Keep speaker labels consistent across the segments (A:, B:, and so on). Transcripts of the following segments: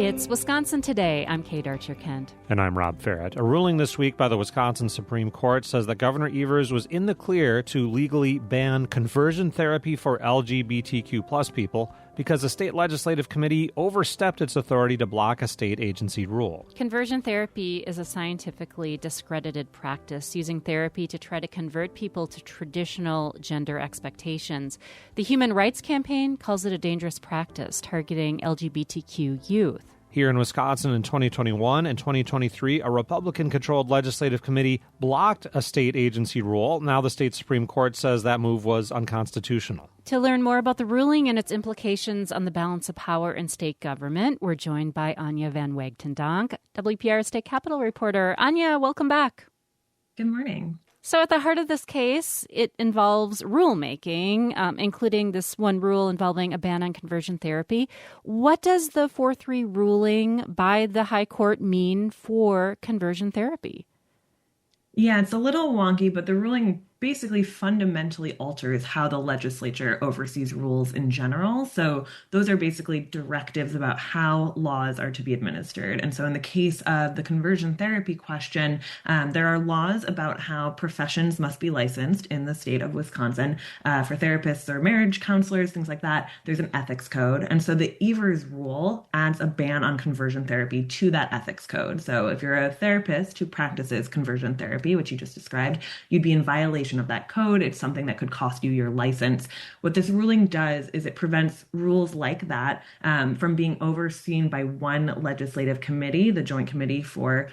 A: It's Wisconsin Today. I'm Kate Archer-Kent.
B: And I'm Rob Ferret. A ruling this week by the Wisconsin Supreme Court says that Governor Evers was in the clear to legally ban conversion therapy for LGBTQ plus people because the state legislative committee overstepped its authority to block a state agency rule.
A: Conversion therapy is a scientifically discredited practice using therapy to try to convert people to traditional gender expectations. The Human Rights Campaign calls it a dangerous practice targeting LGBTQ youth.
B: Here in Wisconsin in 2021 and 2023, a Republican-controlled legislative committee blocked a state agency rule. Now the state Supreme Court says that move was unconstitutional.
A: To learn more about the ruling and its implications on the balance of power in state government, we're joined by Anya Van Wagten-Donk, WPR State Capitol reporter. Anya, welcome back.
C: Good morning.
A: So at the heart of this case, it involves rulemaking, including this one rule involving a ban on conversion therapy. What does the 4-3 ruling by the High Court mean for conversion therapy?
C: Yeah, it's a little wonky, but the ruling basically fundamentally alters how the legislature oversees rules in general. So those are basically directives about how laws are to be administered. And so in the case of the conversion therapy question, there are laws about how professions must be licensed in the state of Wisconsin. For therapists or marriage counselors, things like that, there's an ethics code. And so the Evers rule adds a ban on conversion therapy to that ethics code. So if you're a therapist who practices conversion therapy, which you just described, you'd be in violation of that code. It's something that could cost you your license. What this ruling does is it prevents rules like that from being overseen by one legislative committee, the Joint Committee for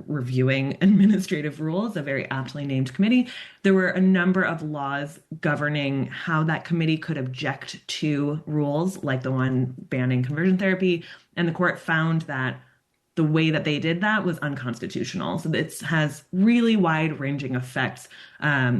C: Reviewing Administrative Rules, a very aptly named committee. There were a number of laws governing how that committee could object to rules like the one banning conversion therapy, and the court found that the way that they did that was unconstitutional. So this has really wide-ranging effects,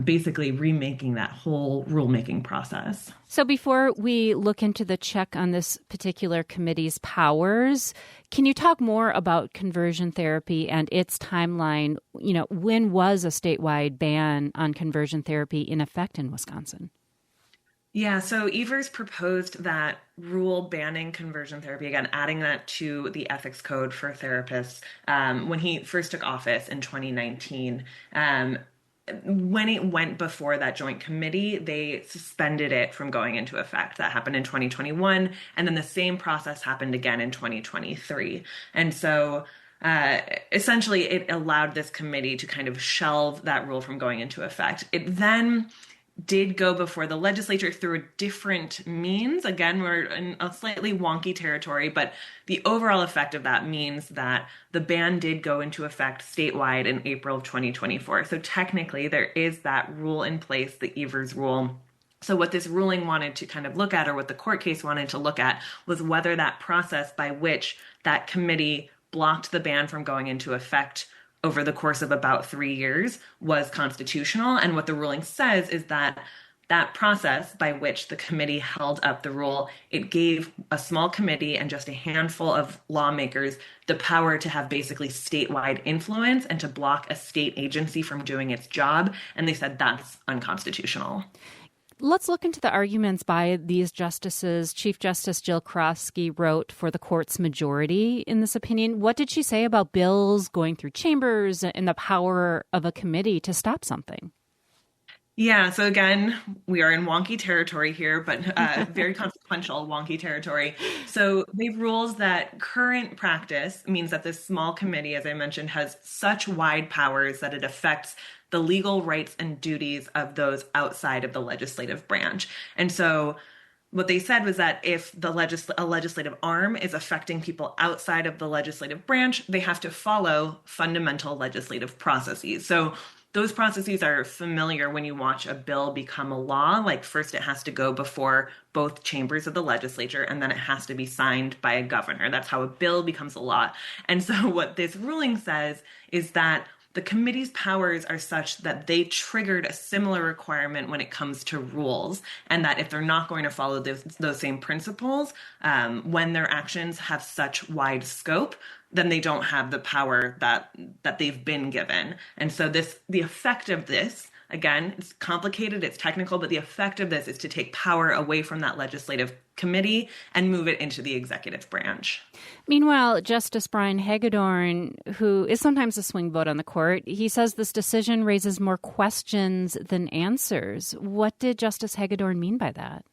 C: basically remaking that whole rulemaking process.
A: So before we look into the check on this particular committee's powers, can you talk more about conversion therapy and its timeline? You know, when was a statewide ban on conversion therapy in effect in Wisconsin?
C: Yeah, so Evers proposed that rule banning conversion therapy, again, adding that to the ethics code for therapists when he first took office in 2019. When it went before that joint committee, they suspended it from going into effect. That happened in 2021, and then the same process happened again in 2023. And so essentially, it allowed this committee to kind of shelve that rule from going into effect. It then did go before the legislature through a different means. Again, we're in a slightly wonky territory, but the overall effect of that means that the ban did go into effect statewide in April of 2024. So technically, there is that rule in place, the Evers rule. So what this ruling wanted to kind of look at, or what the court case wanted to look at, was whether that process by which that committee blocked the ban from going into effect over the course of about 3 years was constitutional. And what the ruling says is that that process by which the committee held up the rule, it gave a small committee and just a handful of lawmakers the power to have basically statewide influence and to block a state agency from doing its job. And they said that's unconstitutional.
A: Let's look into the arguments by these justices. Chief Justice Jill Karofsky wrote for the court's majority in this opinion. What did she say about bills going through chambers and the power of a committee to stop something?
C: Yeah, so again, we are in wonky territory here, but very consequential wonky territory. So they've ruled that current practice means that this small committee, as I mentioned, has such wide powers that it affects the legal rights and duties of those outside of the legislative branch. And so what they said was that if a legislative arm is affecting people outside of the legislative branch, they have to follow fundamental legislative processes. So those processes are familiar when you watch a bill become a law. Like first it has to go before both chambers of the legislature, and then it has to be signed by a governor. That's how a bill becomes a law. And so what this ruling says is that the committee's powers are such that they triggered a similar requirement when it comes to rules, and that if they're not going to follow those same principles, when their actions have such wide scope, then they don't have the power that they've been given. And so the effect of this again, it's complicated, it's technical, but the effect of this is to take power away from that legislative committee and move it into the executive branch.
A: Meanwhile, Justice Brian Hagedorn, who is sometimes a swing vote on the court, he says this decision raises more questions than answers. What did Justice Hagedorn mean by that?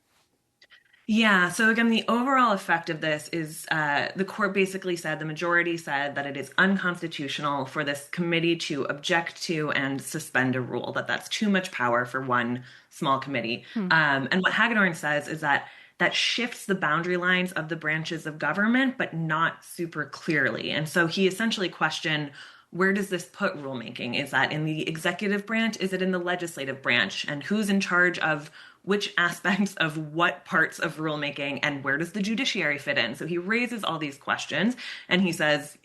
C: Yeah, so again, the overall effect of this is the court basically said, the majority said that it is unconstitutional for this committee to object to and suspend a rule, that that's too much power for one small committee. And what Hagedorn says is that that shifts the boundary lines of the branches of government, but not super clearly. And so he essentially questioned, where does this put rulemaking? Is that in the executive branch? Is it in the legislative branch? And who's in charge of which aspects of what parts of rulemaking, and where does the judiciary fit in? So he raises all these questions, and he says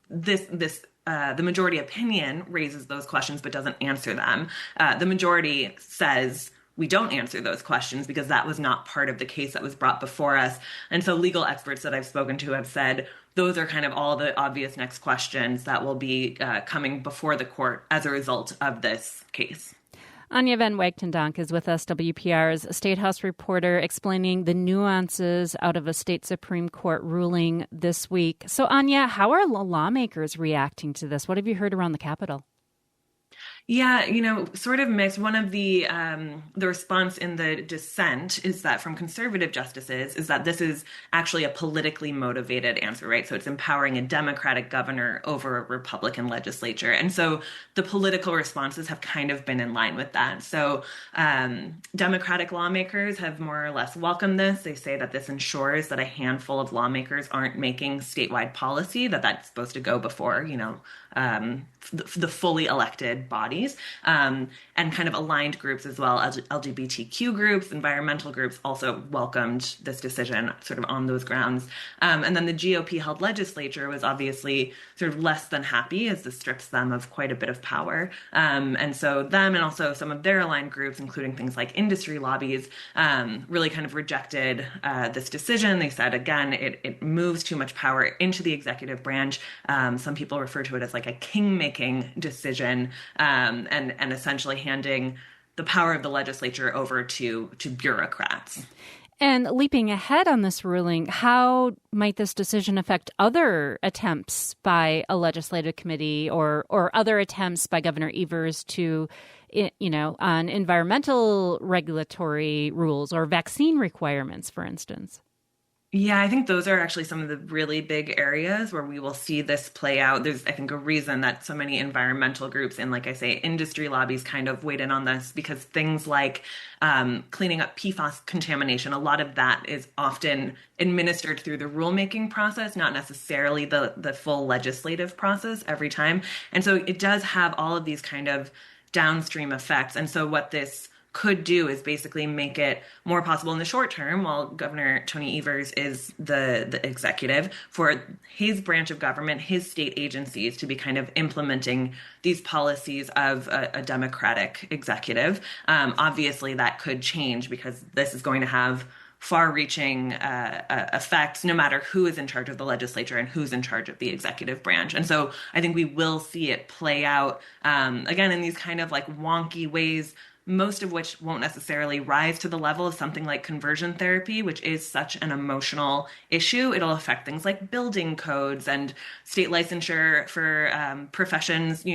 C: the majority opinion raises those questions but doesn't answer them. The majority says we don't answer those questions because that was not part of the case that was brought before us. And so legal experts that I've spoken to have said those are kind of all the obvious next questions that will be coming before the court as a result of this case.
A: Anya Van Wagtendonk is with us, WPR's State House reporter, explaining the nuances out of a state Supreme Court ruling this week. So, Anya, how are lawmakers reacting to this? What have you heard around the Capitol?
C: Yeah, sort of mixed. One of the response in the dissent is that from conservative justices is that this is actually a politically motivated answer, right? So it's empowering a Democratic governor over a Republican legislature. And so the political responses have kind of been in line with that. So Democratic lawmakers have more or less welcomed this. They say that this ensures that a handful of lawmakers aren't making statewide policy, that's supposed to go before, the fully elected bodies, and kind of aligned groups as well, LGBTQ groups, environmental groups also welcomed this decision sort of on those grounds. And then the GOP-held legislature was obviously sort of less than happy, as this strips them of quite a bit of power. And so them and also some of their aligned groups, including things like industry lobbies, really kind of rejected this decision. They said, again, it moves too much power into the executive branch. Some people refer to it as like a king-making decision, and essentially handing the power of the legislature over to bureaucrats.
A: And leaping ahead on this ruling, how might this decision affect other attempts by a legislative committee or other attempts by Governor Evers to, on environmental regulatory rules or vaccine requirements, for instance?
C: Yeah, I think those are actually some of the really big areas where we will see this play out. There's, I think, a reason that so many environmental groups and, like I say, industry lobbies kind of weighed in on this, because things like cleaning up PFAS contamination, a lot of that is often administered through the rulemaking process, not necessarily the full legislative process every time. And so it does have all of these kind of downstream effects. And so what this could do is basically make it more possible in the short term, while Governor Tony Evers is the executive, for his branch of government, his state agencies, to be kind of implementing these policies of a Democratic executive. Obviously, that could change because this is going to have far-reaching effects no matter who is in charge of the legislature and who's in charge of the executive branch. And so I think we will see it play out, again, in these kind of like wonky ways, most of which won't necessarily rise to the level of something like conversion therapy, which is such an emotional issue. It'll affect things like building codes and state licensure for professions,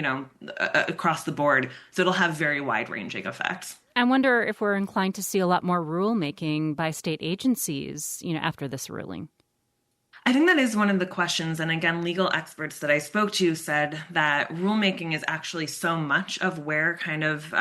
C: across the board. So it'll have very wide-ranging effects.
A: I wonder if we're inclined to see a lot more rulemaking by state agencies, after this ruling.
C: I think that is one of the questions. And again, legal experts that I spoke to said that rulemaking is actually so much of where kind of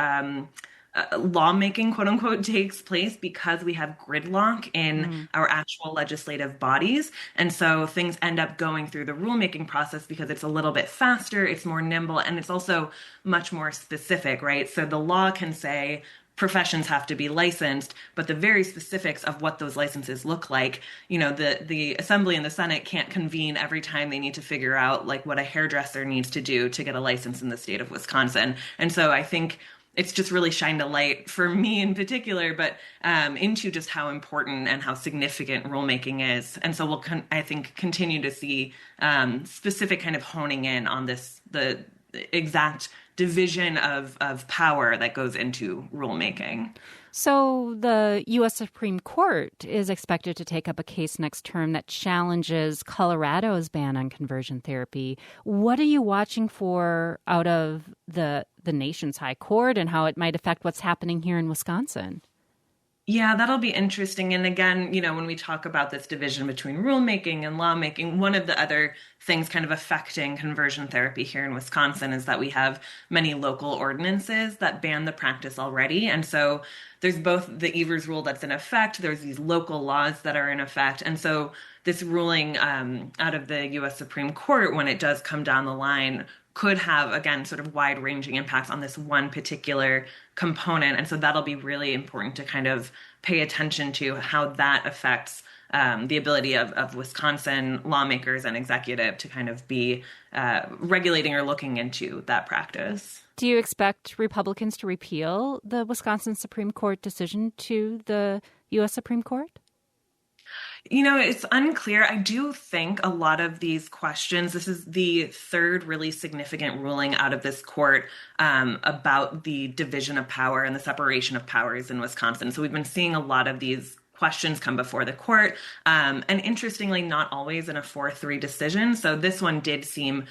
C: lawmaking, quote unquote, takes place, because we have gridlock in our actual legislative bodies. And so things end up going through the rulemaking process because it's a little bit faster, it's more nimble, and it's also much more specific, right? So the law can say professions have to be licensed, but the very specifics of what those licenses look like, the Assembly and the Senate can't convene every time they need to figure out like what a hairdresser needs to do to get a license in the state of Wisconsin. And so I think it's just really shined a light for me in particular, but into just how important and how significant rulemaking is. And so we'll, I think, continue to see specific kind of honing in on the exact division of power that goes into rulemaking.
A: So the U.S. Supreme Court is expected to take up a case next term that challenges Colorado's ban on conversion therapy. What are you watching for out of the nation's high court and how it might affect what's happening here in Wisconsin?
C: Yeah, that'll be interesting. And again, when we talk about this division between rulemaking and lawmaking, one of the other things kind of affecting conversion therapy here in Wisconsin is that we have many local ordinances that ban the practice already. And so there's both the Evers rule that's in effect, there's these local laws that are in effect. And so this ruling out of the U.S. Supreme Court, when it does come down the line, could have, again, sort of wide-ranging impacts on this one particular component. And so that'll be really important to kind of pay attention to how that affects the ability of Wisconsin lawmakers and executive to kind of be regulating or looking into that practice.
A: Do you expect Republicans to repeal the Wisconsin Supreme Court decision to the U.S. Supreme Court?
C: It's unclear. I do think a lot of these questions, this is the third really significant ruling out of this court about the division of power and the separation of powers in Wisconsin. So we've been seeing a lot of these questions come before the court. And interestingly, not always in a 4-3 decision. So this one did seem,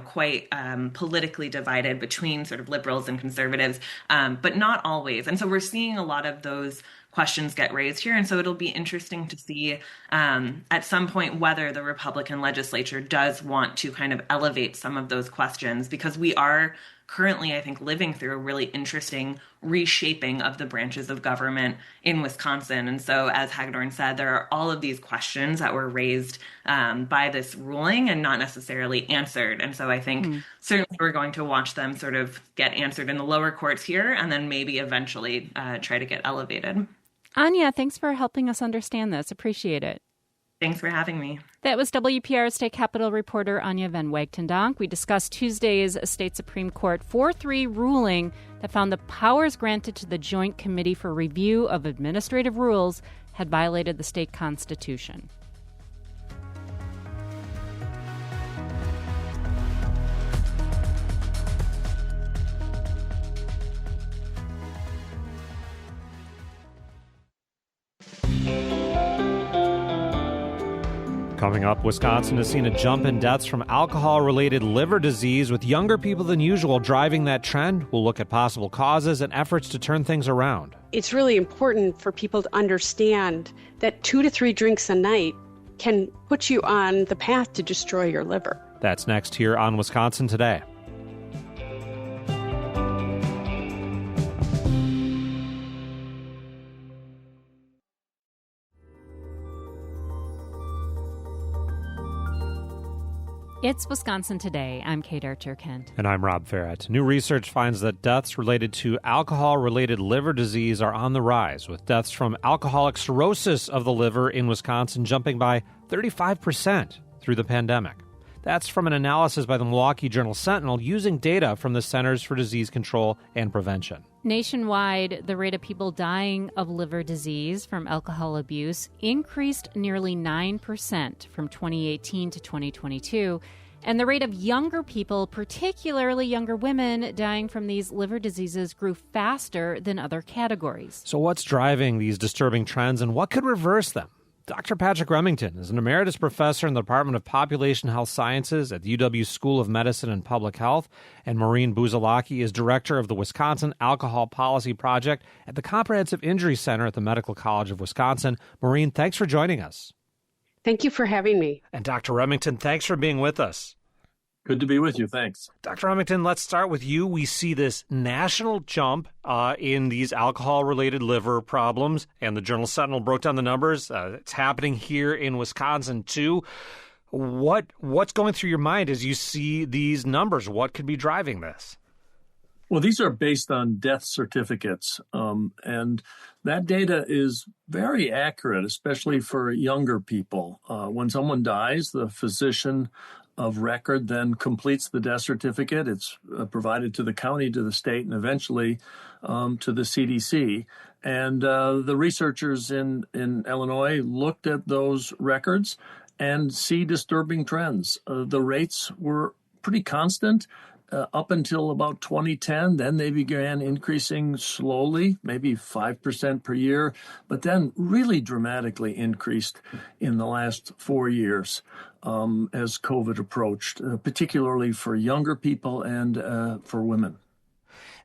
C: quite politically divided between sort of liberals and conservatives, but not always. And so we're seeing a lot of those questions get raised here. And so it'll be interesting to see at some point whether the Republican legislature does want to kind of elevate some of those questions, because we are currently, I think, living through a really interesting reshaping of the branches of government in Wisconsin. And so, as Hagedorn said, there are all of these questions that were raised by this ruling and not necessarily answered. And so I think certainly we're going to watch them sort of get answered in the lower courts here and then maybe eventually try to get elevated.
A: Anya, thanks for helping us understand this. Appreciate it.
C: Thanks for having me.
A: That was WPR State Capitol reporter Anya Van Wagtendonk. We discussed Tuesday's State Supreme Court 4-3 ruling that found the powers granted to the Joint Committee for Review of Administrative Rules had violated the state constitution.
B: Coming up, Wisconsin has seen a jump in deaths from alcohol-related liver disease, with younger people than usual driving that trend. We'll look at possible causes and efforts to turn things around.
D: It's really important for people to understand that 2 to 3 drinks a night can put you on the path to destroy your liver.
B: That's next here on Wisconsin Today.
A: It's Wisconsin Today. I'm Kate Archer-Kent.
B: And I'm Rob Ferret. New research finds that deaths related to alcohol-related liver disease are on the rise, with deaths from alcoholic cirrhosis of the liver in Wisconsin jumping by 35% through the pandemic. That's from an analysis by the Milwaukee Journal-Sentinel using data from the Centers for Disease Control and Prevention.
A: Nationwide, the rate of people dying of liver disease from alcohol abuse increased nearly 9% from 2018 to 2022. And the rate of younger people, particularly younger women, dying from these liver diseases grew faster than other categories.
B: So what's driving these disturbing trends, and what could reverse them? Dr. Patrick Remington is an emeritus professor in the Department of Population Health Sciences at the UW School of Medicine and Public Health, and Maureen Buzalaki is director of the Wisconsin Alcohol Policy Project at the Comprehensive Injury Center at the Medical College of Wisconsin. Maureen, thanks for joining us.
D: Thank you for having me.
B: And Dr. Remington, thanks for being with us.
E: Good to be with you. Thanks.
B: Dr. Remington, let's start with you. We see this national jump in these alcohol-related liver problems, and the Journal-Sentinel broke down the numbers. It's happening here in Wisconsin, too. What's going through your mind as you see these numbers? What could be driving this?
E: Well, these are based on death certificates, and that data is very accurate, especially for younger people. When someone dies, the physician of record then completes the death certificate. It's provided to the county, to the state, and eventually to the CDC. And the researchers in Illinois looked at those records and see disturbing trends. The rates were pretty constant, up until about 2010. Then they began increasing slowly, maybe 5% per year, but then really dramatically increased in the last 4 years as COVID approached, particularly for younger people and for women.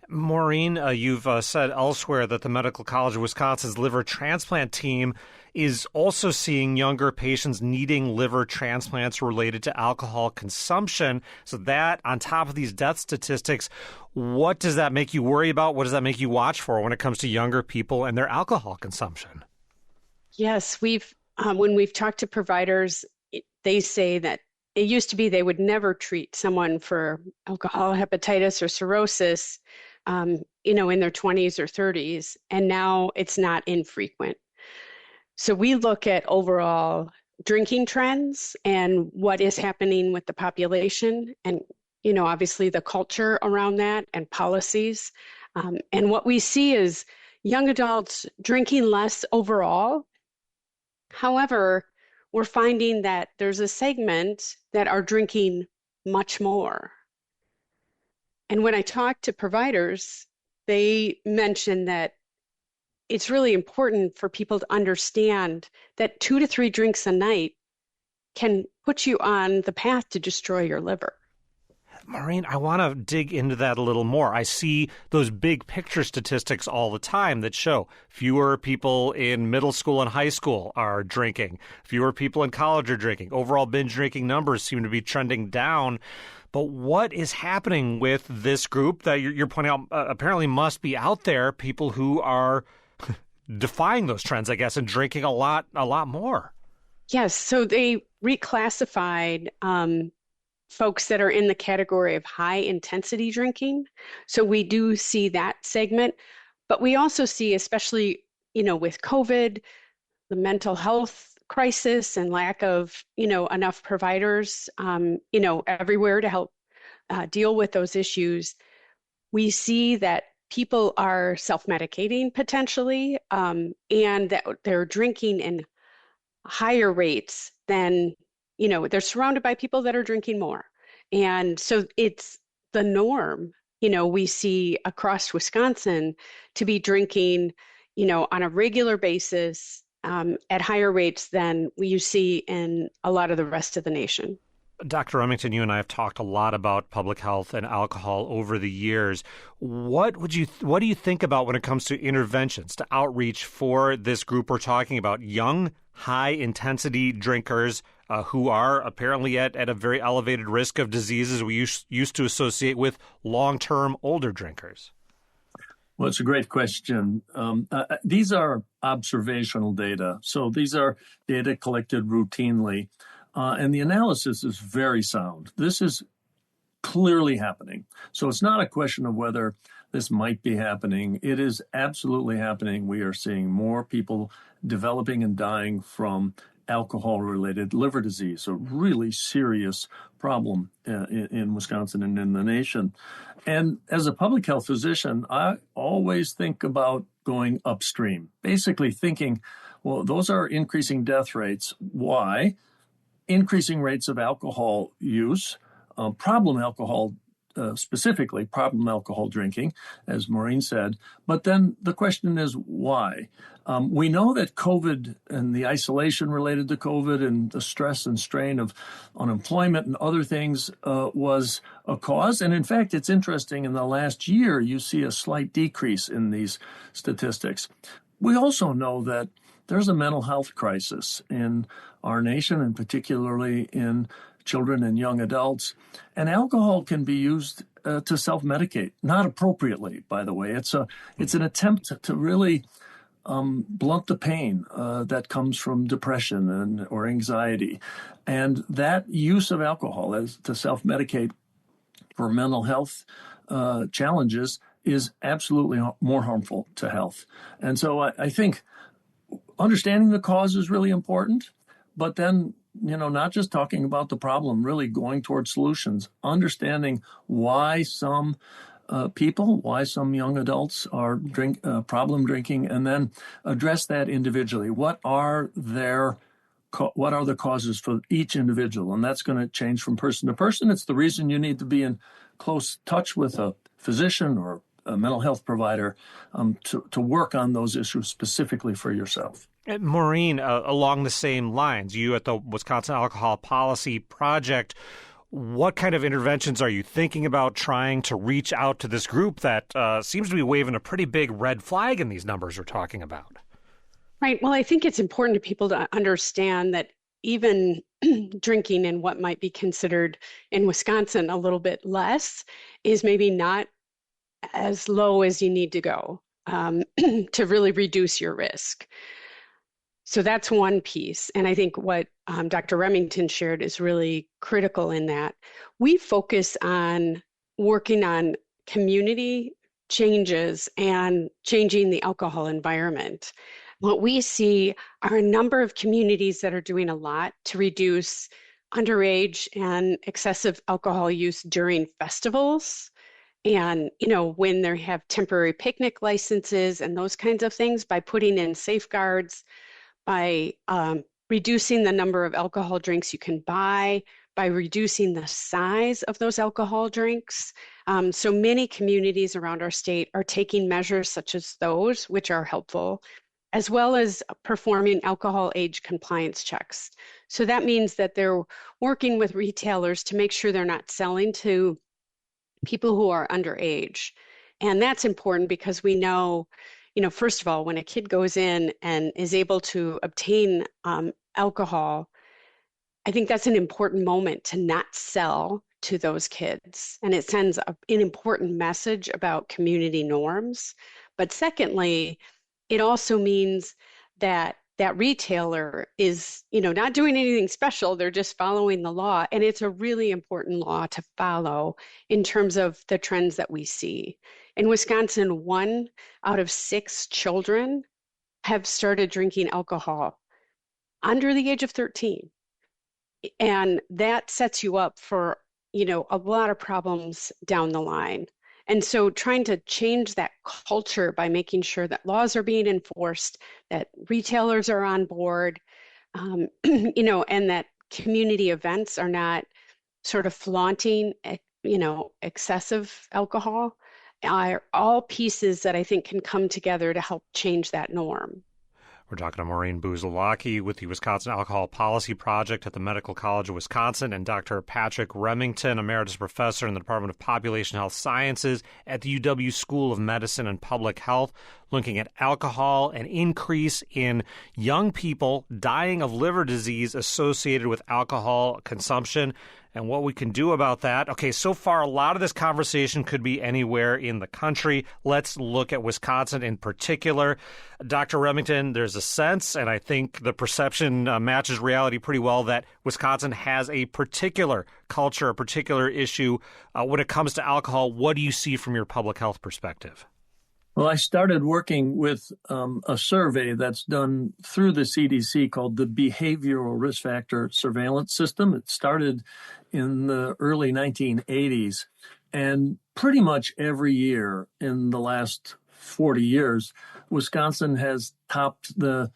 B: Maureen, you've said elsewhere that the Medical College of Wisconsin's liver transplant team is also seeing younger patients needing liver transplants related to alcohol consumption. So that, on top of these death statistics, what does that make you worry about? What does that make you watch for when it comes to younger people and their alcohol consumption?
D: Yes, when we've talked to providers, they say that it used to be they would never treat someone for alcohol hepatitis or cirrhosis, in their 20s or 30s, and now it's not infrequent. So we look at overall drinking trends and what is happening with the population and, obviously the culture around that and policies. And what we see is young adults drinking less overall. However, we're finding that there's a segment that are drinking much more. And when I talk to providers, they mention that it's really important for people to understand that 2 to 3 drinks a night can put you on the path to destroy your liver.
B: Maureen, I want to dig into that a little more. I see those big picture statistics all the time that show fewer people in middle school and high school are drinking, fewer people in college are drinking. Overall binge drinking numbers seem to be trending down. But what is happening with this group that you're pointing out apparently must be out there, people who are defying those trends, I guess, and drinking a lot more?
D: Yes, so they reclassified folks that are in the category of high intensity drinking. So we do see that segment, but we also see, especially, with COVID, the mental health crisis and lack of, enough providers, everywhere to help deal with those issues. We see that people are self-medicating potentially, and that they're drinking in higher rates than, they're surrounded by people that are drinking more. And so it's the norm, we see across Wisconsin to be drinking, on a regular basis at higher rates than you see in a lot of the rest of the nation.
B: Dr. Remington, you and I have talked a lot about public health and alcohol over the years. What do you think about when it comes to interventions, to outreach for this group we're talking about, young, high-intensity drinkers who are apparently at a very elevated risk of diseases we used to associate with long-term older drinkers?
E: Well, it's a great question. These are observational data. So these are data collected routinely. And the analysis is very sound. This is clearly happening. So it's not a question of whether this might be happening. It is absolutely happening. We are seeing more people developing and dying from alcohol-related liver disease, a really serious problem in Wisconsin and in the nation. And as a public health physician, I always think about going upstream, basically thinking, well, those are increasing death rates. Why? Increasing rates of alcohol use, problem alcohol, specifically problem alcohol drinking, as Maureen said. But then the question is why? We know that COVID and the isolation related to COVID and the stress and strain of unemployment and other things was a cause. And in fact, it's interesting, in the last year, you see a slight decrease in these statistics. We also know that there's a mental health crisis in our nation, and particularly in children and young adults. And alcohol can be used to self-medicate, not appropriately, by the way. It's an attempt to really blunt the pain that comes from depression or anxiety. And that use of alcohol as to self-medicate for mental health challenges is absolutely more harmful to health. And so I think understanding the cause is really important, but then, not just talking about the problem, really going towards solutions, understanding why some why some young adults are problem drinking, and then address that individually. What are the causes for each individual? And that's going to change from person to person. It's the reason you need to be in close touch with a physician or a mental health provider to work on those issues specifically for yourself.
B: And Maureen, along the same lines, you at the Wisconsin Alcohol Policy Project, what kind of interventions are you thinking about trying to reach out to this group that seems to be waving a pretty big red flag in these numbers we're talking about?
D: Right. Well, I think it's important to people to understand that even drinking in what might be considered in Wisconsin a little bit less is maybe not as low as you need to go to really reduce your risk. So that's one piece. And I think what Dr. Remington shared is really critical in that. We focus on working on community changes and changing the alcohol environment. What we see are a number of communities that are doing a lot to reduce underage and excessive alcohol use during festivals. And, when they have temporary picnic licenses and those kinds of things, by putting in safeguards, by reducing the number of alcohol drinks you can buy, by reducing the size of those alcohol drinks. So many communities around our state are taking measures such as those, which are helpful, as well as performing alcohol age compliance checks. So that means that they're working with retailers to make sure they're not selling to people who are underage. And that's important because we know, first of all, when a kid goes in and is able to obtain alcohol, I think that's an important moment to not sell to those kids. And it sends an important message about community norms. But secondly, it also means that that retailer is, not doing anything special. They're just following the law. And it's a really important law to follow in terms of the trends that we see. In Wisconsin, 1 out of 6 children have started drinking alcohol under the age of 13. And that sets you up for, a lot of problems down the line. And so trying to change that culture by making sure that laws are being enforced, that retailers are on board, and that community events are not sort of flaunting, excessive alcohol, are all pieces that I think can come together to help change that norm.
B: We're talking to Maureen Buzalaki with the Wisconsin Alcohol Policy Project at the Medical College of Wisconsin, and Dr. Patrick Remington, Emeritus Professor in the Department of Population Health Sciences at the UW School of Medicine and Public Health, looking at alcohol, an increase in young people dying of liver disease associated with alcohol consumption, and what we can do about that. Okay, so far, a lot of this conversation could be anywhere in the country. Let's look at Wisconsin in particular. Dr. Remington, there's a sense, and I think the perception matches reality pretty well, that Wisconsin has a particular culture, a particular issue when it comes to alcohol. What do you see from your public health perspective?
E: Well, I started working with a survey that's done through the CDC called the Behavioral Risk Factor Surveillance System. It started in the early 1980s. And pretty much every year in the last 40 years, Wisconsin has topped the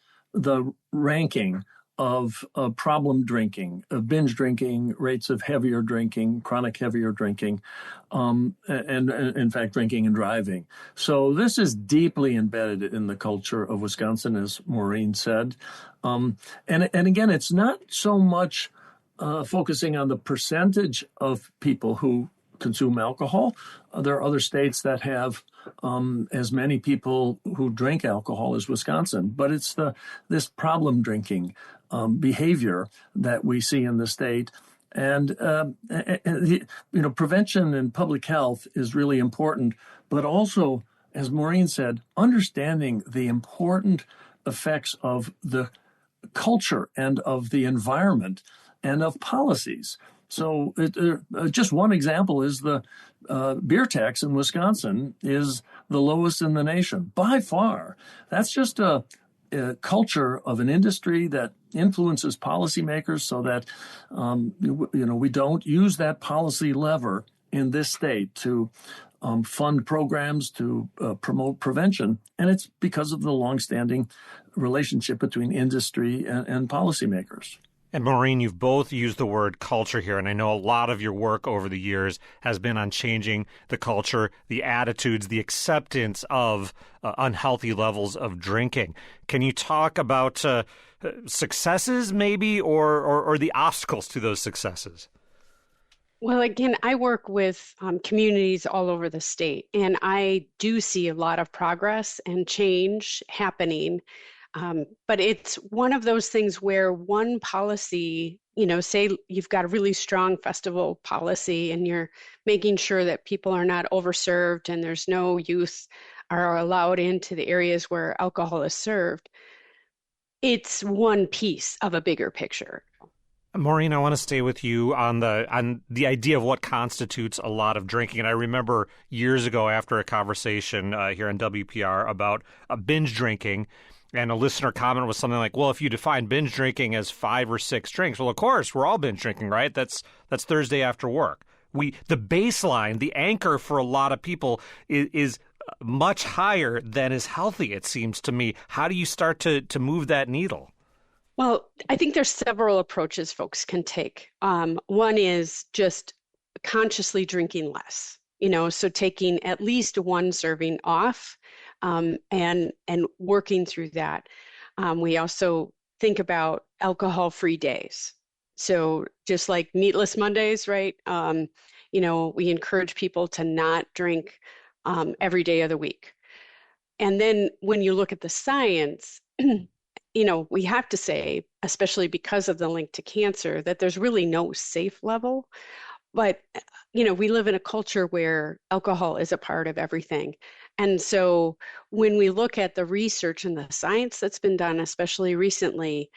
E: ranking of problem drinking, of binge drinking, rates of heavier drinking, chronic heavier drinking, and in fact, drinking and driving. So this is deeply embedded in the culture of Wisconsin, as Maureen said. And again, it's not so much focusing on the percentage of people who consume alcohol. There are other states that have as many people who drink alcohol as Wisconsin, but it's this problem drinking behavior that we see in the state. And prevention and public health is really important, but also, as Maureen said, understanding the important effects of the culture and of the environment and of policies. So just one example is the beer tax in Wisconsin is the lowest in the nation by far. That's just a culture of an industry that influences policymakers so that we don't use that policy lever in this state to fund programs to promote prevention. And it's because of the longstanding relationship between industry and policymakers.
B: And Maureen, you've both used the word culture here, and I know a lot of your work over the years has been on changing the culture, the attitudes, the acceptance of unhealthy levels of drinking. Can you talk about successes maybe or the obstacles to those successes?
D: Well, again, I work with communities all over the state, and I do see a lot of progress and change happening. But it's one of those things where one policy, say you've got a really strong festival policy and you're making sure that people are not overserved and there's no youth are allowed into the areas where alcohol is served. It's one piece of a bigger picture.
B: Maureen, I want to stay with you on the idea of what constitutes a lot of drinking. And I remember years ago after a conversation here on WPR about binge drinking, and a listener comment was something like, well, if you define binge drinking as 5 or 6 drinks, well, of course, we're all binge drinking, right? That's Thursday after work. The baseline, the anchor for a lot of people is much higher than is healthy, it seems to me. How do you start to move that needle?
D: Well, I think there's several approaches folks can take. One is just consciously drinking less, so taking at least one serving off, and working through that. We also think about alcohol-free days. So just like Meatless Mondays, right? We encourage people to not drink every day of the week. And then when you look at the science, we have to say, especially because of the link to cancer, that there's really no safe level. But, we live in a culture where alcohol is a part of everything. And so when we look at the research and the science that's been done, especially recently,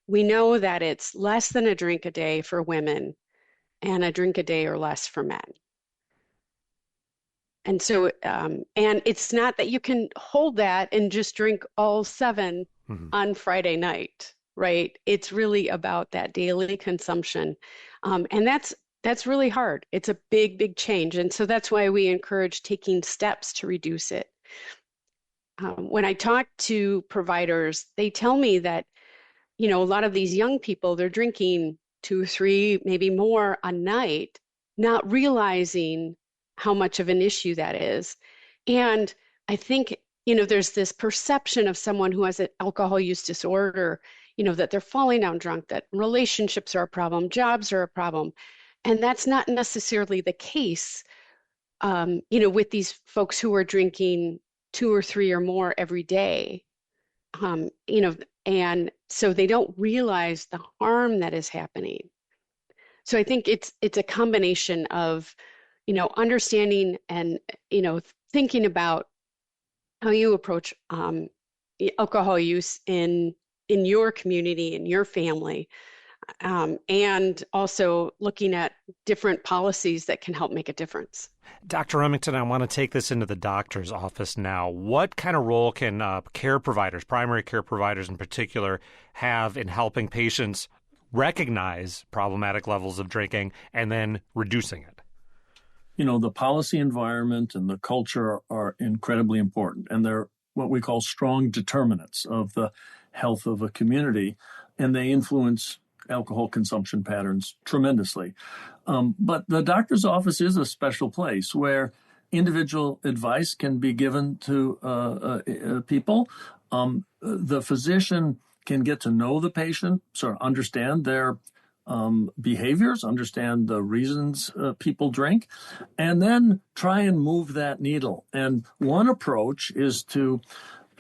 D: we know that it's less than a drink a day for women and a drink a day or less for men. And so, and it's not that you can hold that and just drink all 7 on Friday night, right? It's really about that daily consumption. And that's really hard. It's a big, big change. And so that's why we encourage taking steps to reduce it. When I talk to providers, they tell me that, a lot of these young people, they're drinking 2 or 3, maybe more a night, not realizing how much of an issue that is. And I think, there's this perception of someone who has an alcohol use disorder, that they're falling down drunk, that relationships are a problem, jobs are a problem. And that's not necessarily the case, with these folks who are drinking 2 or 3 or more every day, and so they don't realize the harm that is happening. So I think it's a combination of, understanding and, thinking about how you approach alcohol use in your community, in your family, and also looking at different policies that can help make a difference.
B: Dr. Remington, I want to take this into the doctor's office now. What kind of role can care providers, primary care providers in particular, have in helping patients recognize problematic levels of drinking and then reducing it?
E: The policy environment and the culture are incredibly important, and they're what we call strong determinants of the health of a community, and they influence alcohol consumption patterns tremendously. But the doctor's office is a special place where individual advice can be given to people. The physician can get to know the patient, sort of understand their behaviors, understand the reasons people drink, and then try and move that needle. And one approach is to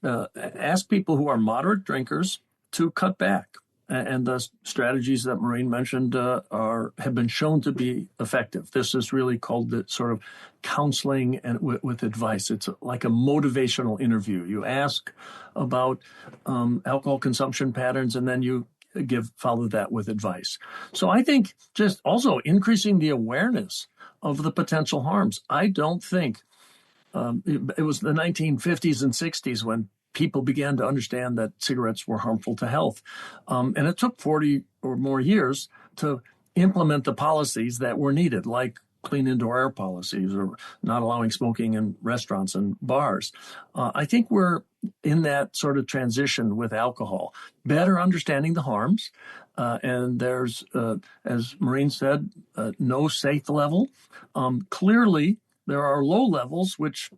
E: ask people who are moderate drinkers to cut back. And the strategies that Maureen mentioned have been shown to be effective. This is really called the sort of counseling and with advice. It's like a motivational interview. You ask about alcohol consumption patterns, and then you follow that with advice. So I think just also increasing the awareness of the potential harms. I don't think it was the 1950s and 60s when people began to understand that cigarettes were harmful to health. And it took 40 or more years to implement the policies that were needed, like clean indoor air policies or not allowing smoking in restaurants and bars. I think we're in that sort of transition with alcohol, better understanding the harms. And there's, as Maureen said, no safe level. Clearly, there are low levels, which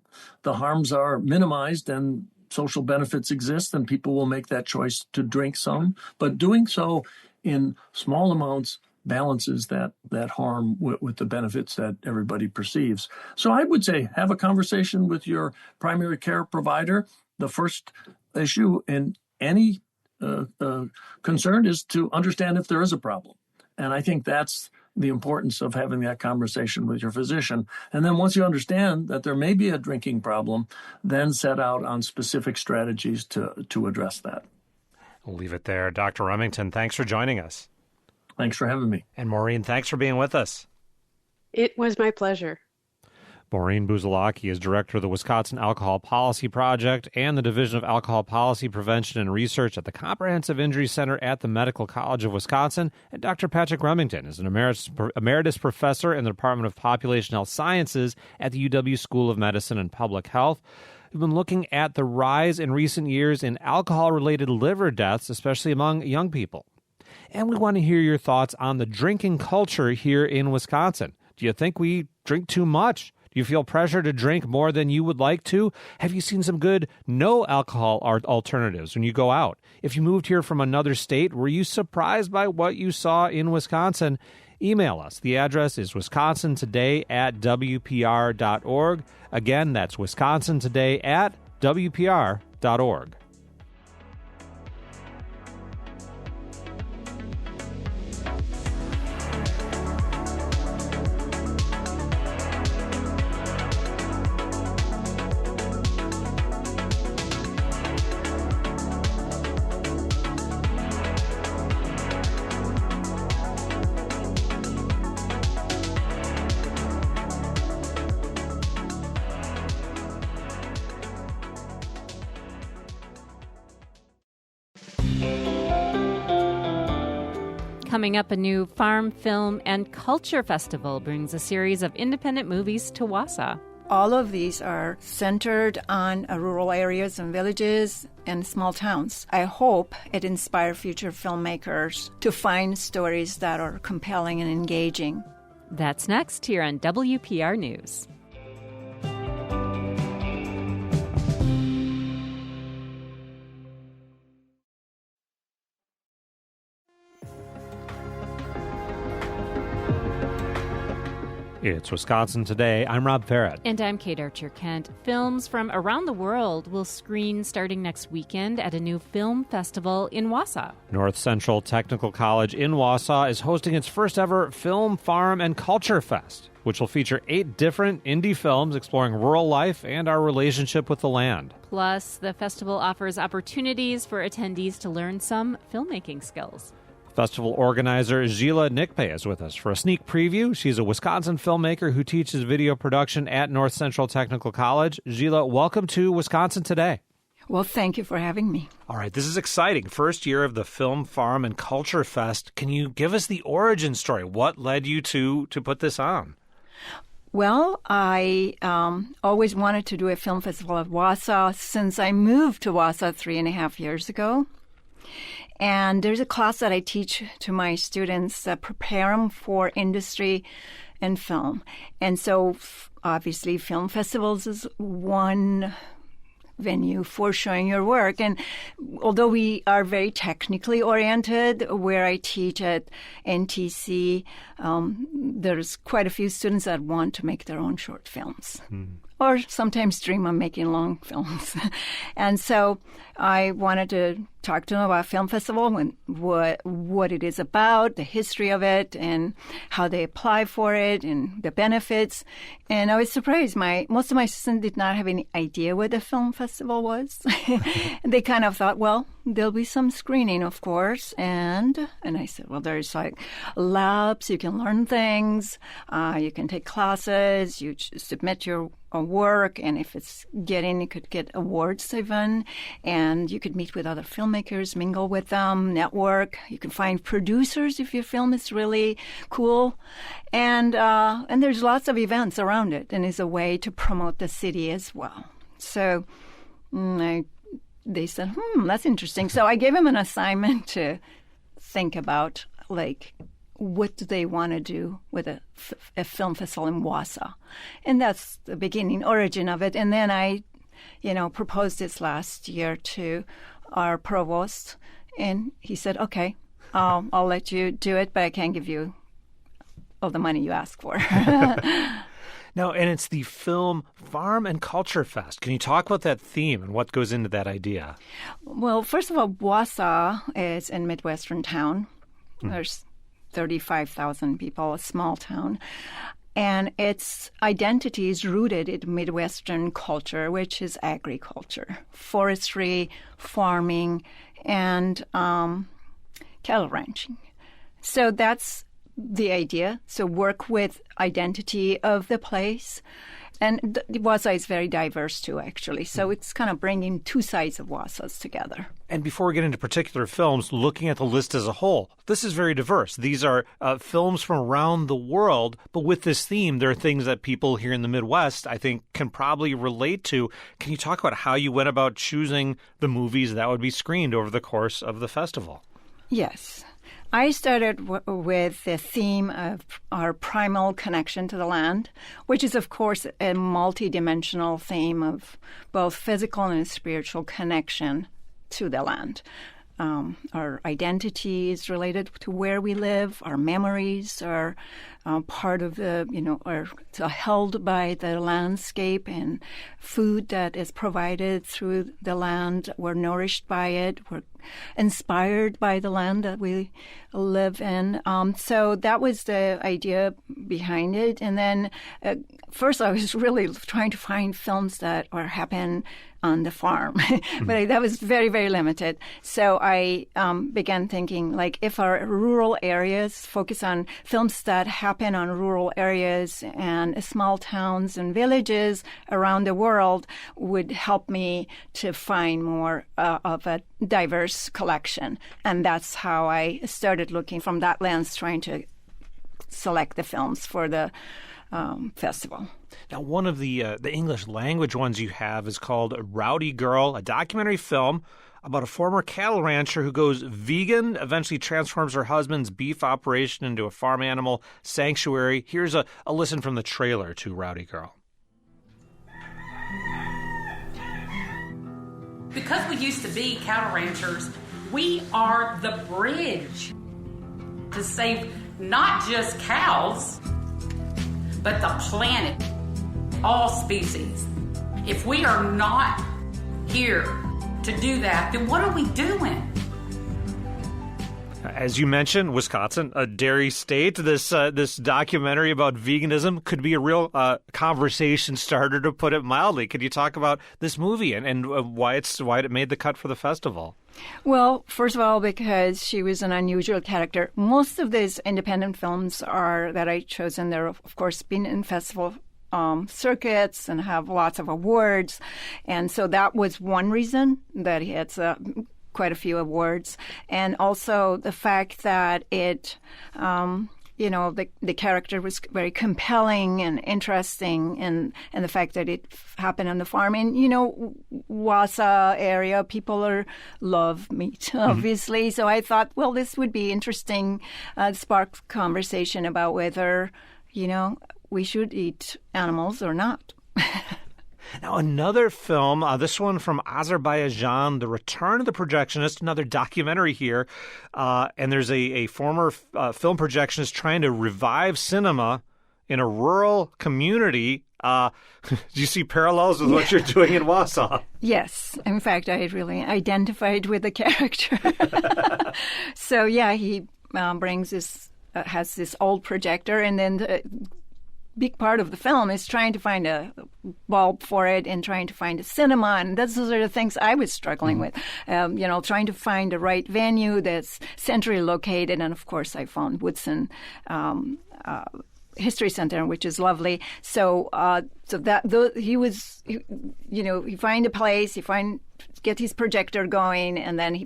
E: the harms are minimized and social benefits exist, and people will make that choice to drink some. But doing so in small amounts balances that harm with the benefits that everybody perceives. So I would say have a conversation with your primary care provider. The first issue in any concern is to understand if there is a problem. And I think that's the importance of having that conversation with your physician. And then once you understand that there may be a drinking problem, then set out on specific strategies to address that.
B: We'll leave it there. Dr. Remington, thanks for joining us.
E: Thanks for having me.
B: And Maureen, thanks for being with us.
D: It was my pleasure.
B: Maureen Buzalaki is director of the Wisconsin Alcohol Policy Project and the Division of Alcohol Policy Prevention and Research at the Comprehensive Injury Center at the Medical College of Wisconsin. And Dr. Patrick Remington is an emeritus professor in the Department of Population Health Sciences at the UW School of Medicine and Public Health. We've been looking at the rise in recent years in alcohol-related liver deaths, especially among young people. And we want to hear your thoughts on the drinking culture here in Wisconsin. Do you think we drink too much? Do you feel pressure to drink more than you would like to? Have you seen some good no-alcohol alternatives when you go out? If you moved here from another state, were you surprised by what you saw in Wisconsin? Email us. The address is wisconsintoday@wpr.org. Again, that's wisconsintoday@wpr.org.
A: Coming up, a new Farm, Film, and Culture Festival brings a series of independent movies to Wausau.
F: All of these are centered on rural areas and villages and small towns. I hope it inspires future filmmakers to find stories that are compelling and engaging.
A: That's next here on WPR News.
B: It's Wisconsin Today. I'm Rob Farrett.
A: And I'm Kate Archer-Kent. Films from around the world will screen starting next weekend at a new film festival in Wausau.
B: North Central Technical College in Wausau is hosting its first ever Film, Farm, and Culture Fest, which will feature 8 different indie films exploring rural life and our relationship with the land.
A: Plus, the festival offers opportunities for attendees to learn some filmmaking skills.
B: Festival organizer Gila Nickpay is with us for a sneak preview. She's a Wisconsin filmmaker who teaches video production at North Central Technical College. Gila, welcome to Wisconsin Today.
F: Well, thank you for having me.
B: All right, this is exciting. First year of the Film, Farm, and Culture Fest. Can you give us the origin story? What led you to put this on?
F: Well, I always wanted to do a film festival at Wausau since I moved to Wausau 3.5 years ago. And there's a class that I teach to my students that prepare them for industry and film. And so, obviously, film festivals is one venue for showing your work. And although we are very technically oriented, where I teach at NTC, there's quite a few students that want to make their own short films. Or sometimes dream of making long films. And so I wanted to talk to them about Film Festival and what it is about, the history of it, and how they apply for it, and the benefits. And I was surprised. Most of my students did not have any idea what the Film Festival was. They kind of thought, well, there'll be some screening, of course. And I said, well, there's like labs. You can learn things. You can take classes. You submit your work, and if it's you could get awards even, and you could meet with other filmmakers, mingle with them, network. You can find producers if your film is really cool, and there's lots of events around it, and it's a way to promote the city as well. So I they said, that's interesting. So I gave him an assignment to think about, like, what do they want to do with a film festival in Wausau? And that's the beginning, origin of it. And then I, proposed this last year to our provost, and he said, okay, I'll let you do it, but I can't give you all the money you ask for.
B: Now, and it's the Film Farm and Culture Fest. Can you talk about that theme and what goes into that idea?
F: Well, first of all, Wausau is in Midwestern town. There's 35,000 people, a small town. And its identity is rooted in Midwestern culture, which is agriculture, forestry, farming, and cattle ranching. So that's the idea. So work with identity of the place. And Wausau is very diverse too, actually. So it's kind of bringing two sides of Wausau together.
B: And before we get into particular films, looking at the list as a whole, this is very diverse. These are films from around the world, but with this theme, there are things that people here in the Midwest, I think, can probably relate to. Can you talk about how you went about choosing the movies that would be screened over the course of the festival?
F: Yes. I started with the theme of our primal connection to the land, which is, of course, a multidimensional theme of both physical and spiritual connection to the land. Our identity is related to where we live. Our memories are part of the, are held by the landscape, and food that is provided through the land. We're nourished by it. We're inspired by the land that we live in. So that was the idea behind it. And then first I was really trying to find films that happen on the farm. But that was very, very limited. So I began thinking, like, if our rural areas focus on films that happen on rural areas and small towns and villages around the world would help me to find more of a diverse collection. And that's how I started looking from that lens, trying to select the films for the festival.
B: Now, one of the English language ones you have is called Rowdy Girl, a documentary film about a former cattle rancher who goes vegan, eventually transforms her husband's beef operation into a farm animal sanctuary. Here's a listen from the trailer to Rowdy Girl.
G: Because we used to be cattle ranchers, we are the bridge to save not just cows, but the planet, all species. If we are not here to do that, then what are we doing?
B: As you mentioned, Wisconsin, a dairy state, this documentary about veganism could be a real conversation starter, to put it mildly. Could you talk about this movie and why it made the cut for the festival?
F: Well, first of all, because she was an unusual character. Most of these independent films that I chosen, they're, of course, been in festival circuits and have lots of awards. And so that was one reason that he had quite a few awards. And also the fact that it, the character was very compelling and interesting, and the fact that it happened on the farm. And, Wausau area, people love meat, obviously. So I thought, well, this would be interesting, spark conversation about whether, we should eat animals or not.
B: Now, another film, this one from Azerbaijan, The Return of the Projectionist, another documentary here. And there's a former film projectionist trying to revive cinema in a rural community. Do you see parallels with what you're doing in Wausau?
F: Yes. In fact, I really identified with the character. So, yeah, he brings has this old projector, and then big part of the film is trying to find a bulb for it and trying to find a cinema, and those are the things I was struggling with. Trying to find the right venue that's centrally located, and of course I found Woodson History Center, which is lovely. So he find a place, get his projector going, and then he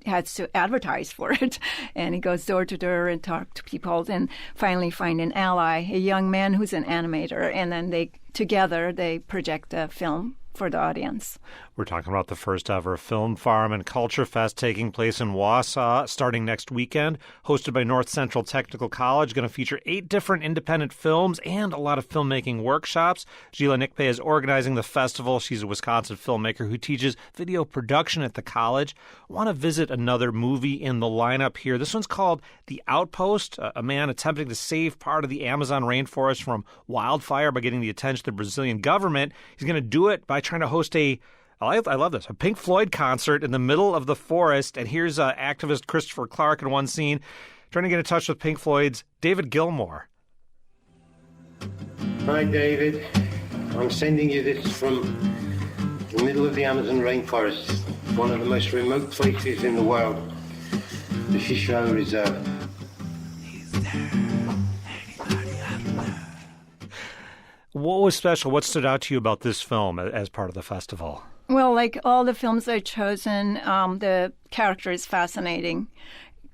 F: has to advertise for it. And he goes door to door and talk to people, and finally find an ally, a young man who's an animator, and then together they project a film for the audience.
B: We're talking about the first ever Film Farm and Culture Fest taking place in Wausau starting next weekend, hosted by North Central Technical College, going to feature 8 different independent films and a lot of filmmaking workshops. Gila Nikpe is organizing the festival. She's a Wisconsin filmmaker who teaches video production at the college. I want to visit another movie in the lineup here. This one's called The Outpost, a man attempting to save part of the Amazon rainforest from wildfire by getting the attention of the Brazilian government. He's going to do it by trying to host I love this, a Pink Floyd concert in the middle of the forest. And here's activist Christopher Clark in one scene trying to get in touch with Pink Floyd's David Gilmour.
H: Hi, David. I'm sending you this from the middle of the Amazon rainforest, one of the most remote places in the world, the Shoshone Reserve.
B: What was special? What stood out to you about this film as part of the festival?
F: Well, like all the films I've chosen, the character is fascinating.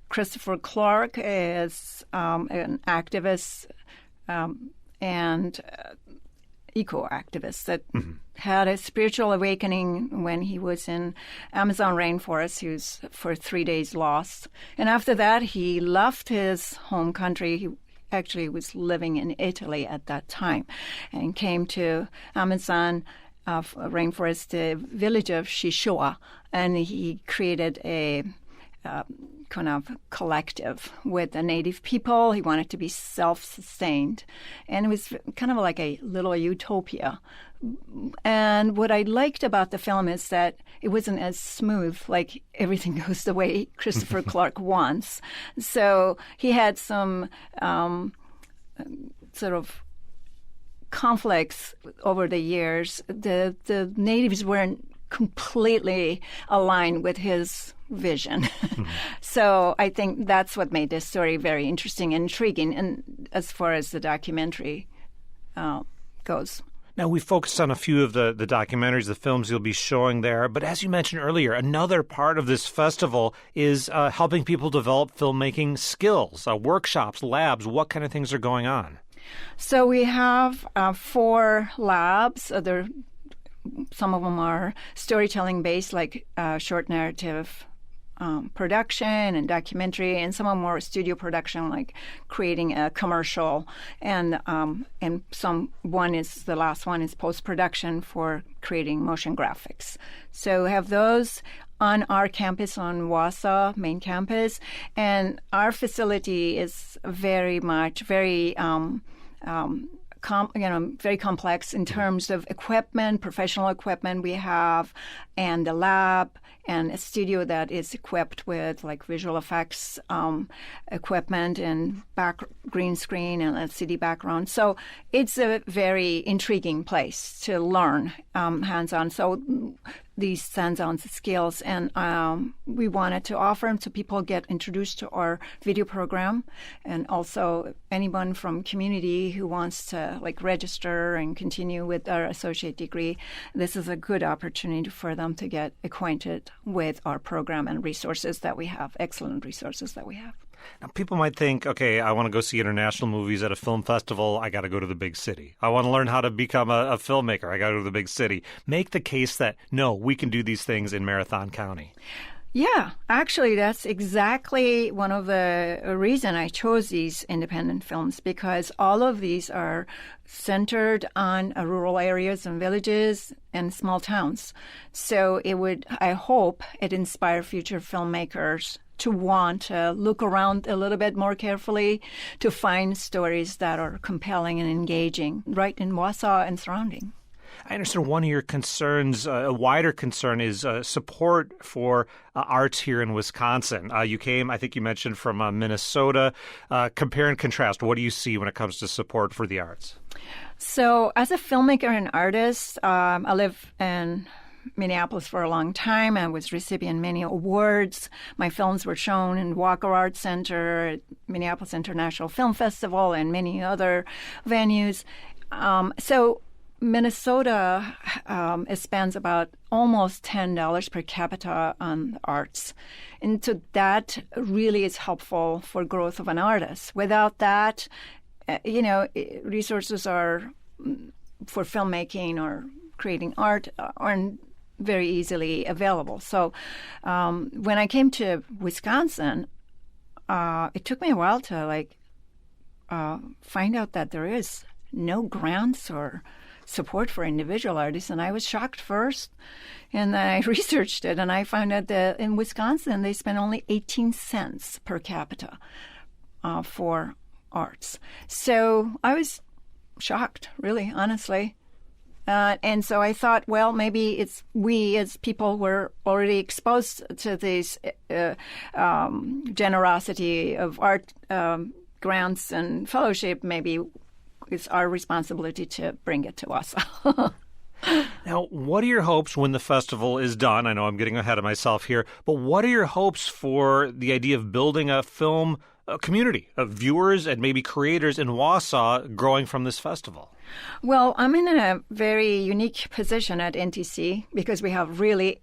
F: Christopher Clark is an activist and eco-activist that had a spiritual awakening when he was in Amazon rainforest. He was for 3 days lost. And after that, he left his home country. He actually was living in Italy at that time and came to Amazon rainforest, the village of Shishoa, and he created a kind of collective with the native people. He wanted to be self-sustained, and it was kind of like a little utopia. And what I liked about the film is that it wasn't as smooth, like everything goes the way Christopher Clark wants. So he had some sort of conflicts over the years. The natives weren't completely aligned with his vision. So I think that's what made this story very interesting and intriguing, and as far as the documentary goes.
B: Now, we focused on a few of the documentaries, the films you'll be showing there. But as you mentioned earlier, another part of this festival is helping people develop filmmaking skills, workshops, labs. What kind of things are going on?
F: So we have 4 labs. Some of them are storytelling-based, like short narrative production and documentary, and some are more studio production, like creating a commercial, and the last one is post-production for creating motion graphics. So we have those on our campus, on Wausau main campus, and our facility is very complex in terms of equipment, professional equipment we have, and the lab, and a studio that is equipped with like visual effects equipment and green screen and LCD background. So it's a very intriguing place to learn hands-on. So these hands-on skills, and we wanted to offer them so people get introduced to our video program, and also anyone from community who wants to like register and continue with our associate degree. This is a good opportunity for them to get acquainted with our program and resources that we have, excellent resources that we have.
B: Now, people might think, okay, I want to go see international movies at a film festival. I got to go to the big city. I want to learn how to become a filmmaker. I got to go to the big city. Make the case that, no, we can do these things in Marathon County.
F: Yeah, actually, that's exactly one of the reason I chose these independent films, because all of these are centered on rural areas and villages and small towns. So I hope it inspire future filmmakers to want to look around a little bit more carefully to find stories that are compelling and engaging right in Wausau and surrounding.
B: I understand one of your concerns, a wider concern, is support for arts here in Wisconsin. You came, I think you mentioned, from Minnesota. Compare and contrast. What do you see when it comes to support for the arts?
F: So as a filmmaker and artist, I live in Minneapolis for a long time. I was recipient of many awards. My films were shown in Walker Arts Center, Minneapolis International Film Festival, and many other venues. So Minnesota spends about almost $10 per capita on arts. And so that really is helpful for growth of an artist. Without that, resources are for filmmaking or creating art aren't very easily available. So when I came to Wisconsin, it took me a while to find out that there is no grants or support for individual artists, and I was shocked first. And then I researched it, and I found out that in Wisconsin they spend only 18 cents per capita for arts. So I was shocked, really, honestly. And so I thought, well, maybe it's we as people were already exposed to this generosity of art grants and fellowship. Maybe it's our responsibility to bring it to us.
B: Now, what are your hopes when the festival is done? I know I'm getting ahead of myself here, but what are your hopes for the idea of building a film community of viewers and maybe creators in Wausau growing from this festival?
F: Well, I'm in a very unique position at NTC because we have really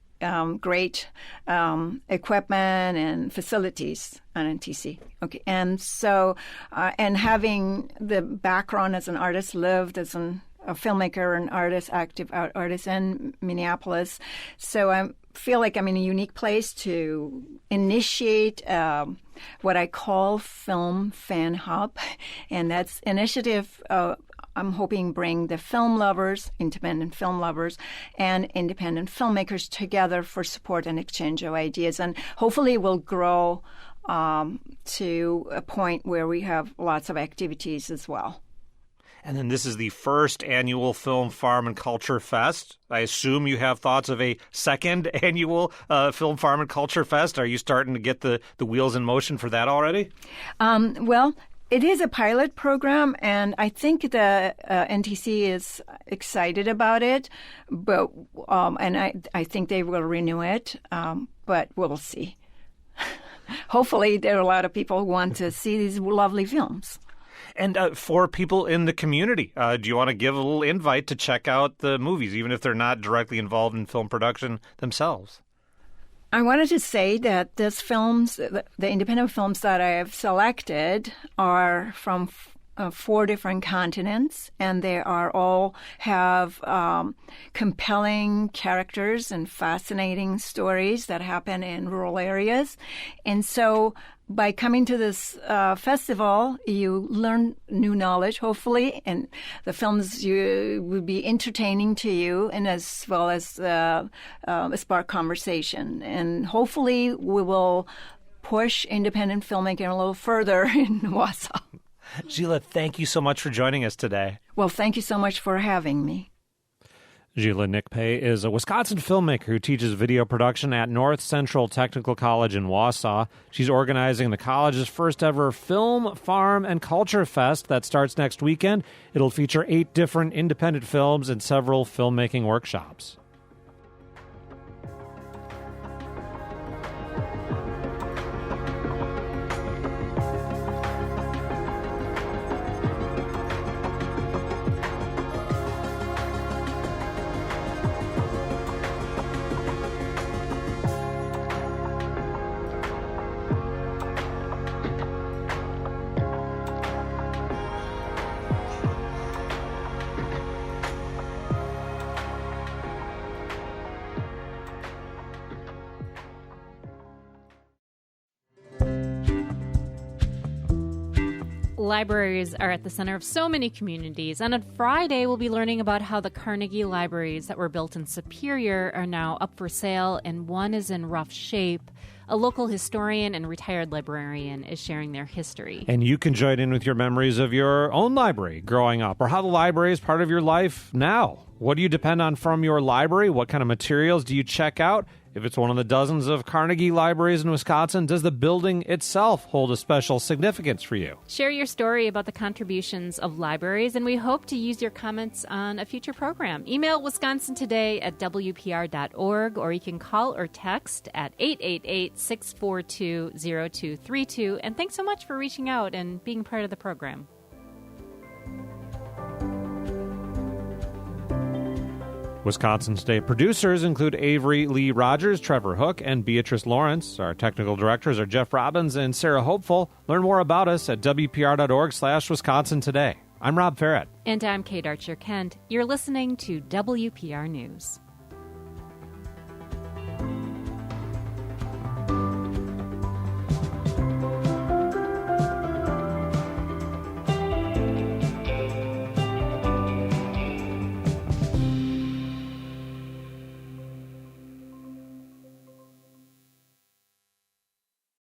F: great equipment and facilities at NTC. Okay, and so and having the background as an artist, lived as a filmmaker, an artist, active artist in Minneapolis, so I feel like I'm in a unique place to initiate what I call Film Fan Hub, and that's initiative. I'm hoping bring the film lovers, independent film lovers, and independent filmmakers together for support and exchange of ideas. And hopefully we'll grow to a point where we have lots of activities as well.
B: And then this is the first annual Film Farm and Culture Fest. I assume you have thoughts of a second annual Film Farm and Culture Fest. Are you starting to get the wheels in motion for that already?
F: Well, it is a pilot program, and I think the NTC is excited about it, but and I think they will renew it, but we'll see. Hopefully, there are a lot of people who want to see these lovely films.
B: And for people in the community, do you want to give a little invite to check out the movies, even if they're not directly involved in film production themselves?
F: I wanted to say that these films, the independent films that I have selected, are from 4 different continents, and they are all have compelling characters and fascinating stories that happen in rural areas. And so by coming to this festival, you learn new knowledge, hopefully, and the films will be entertaining to you, and as well as spark conversation. And hopefully we will push independent filmmaking a little further in Wausau.
B: Gila, thank you so much for joining us today.
F: Well, thank you so much for having me.
B: Gila Nickpay is a Wisconsin filmmaker who teaches video production at North Central Technical College in Wausau. She's organizing the college's first ever Film, Farm, and Culture Fest that starts next weekend. It'll feature 8 different independent films and several filmmaking workshops.
A: Libraries are at the center of so many communities, and on Friday we'll be learning about how the Carnegie libraries that were built in Superior are now up for sale, and one is in rough shape. A local historian and retired librarian is sharing their history.
B: And you can join in with your memories of your own library growing up, or how the library is part of your life now. What do you depend on from your library? What kind of materials do you check out? If it's one of the dozens of Carnegie libraries in Wisconsin, does the building itself hold a special significance for you?
A: Share your story about the contributions of libraries, and we hope to use your comments on a future program. Email wisconsintoday@wpr.org, or you can call or text at 888-642-0232. And thanks so much for reaching out and being part of the program.
B: Wisconsin State producers include Avery Lee Rogers, Trevor Hook, and Beatrice Lawrence. Our technical directors are Jeff Robbins and Sarah Hopeful. Learn more about us at wpr.org/Wisconsin Today. I'm Rob Farrett.
A: And I'm Kate Archer-Kent. You're listening to WPR News.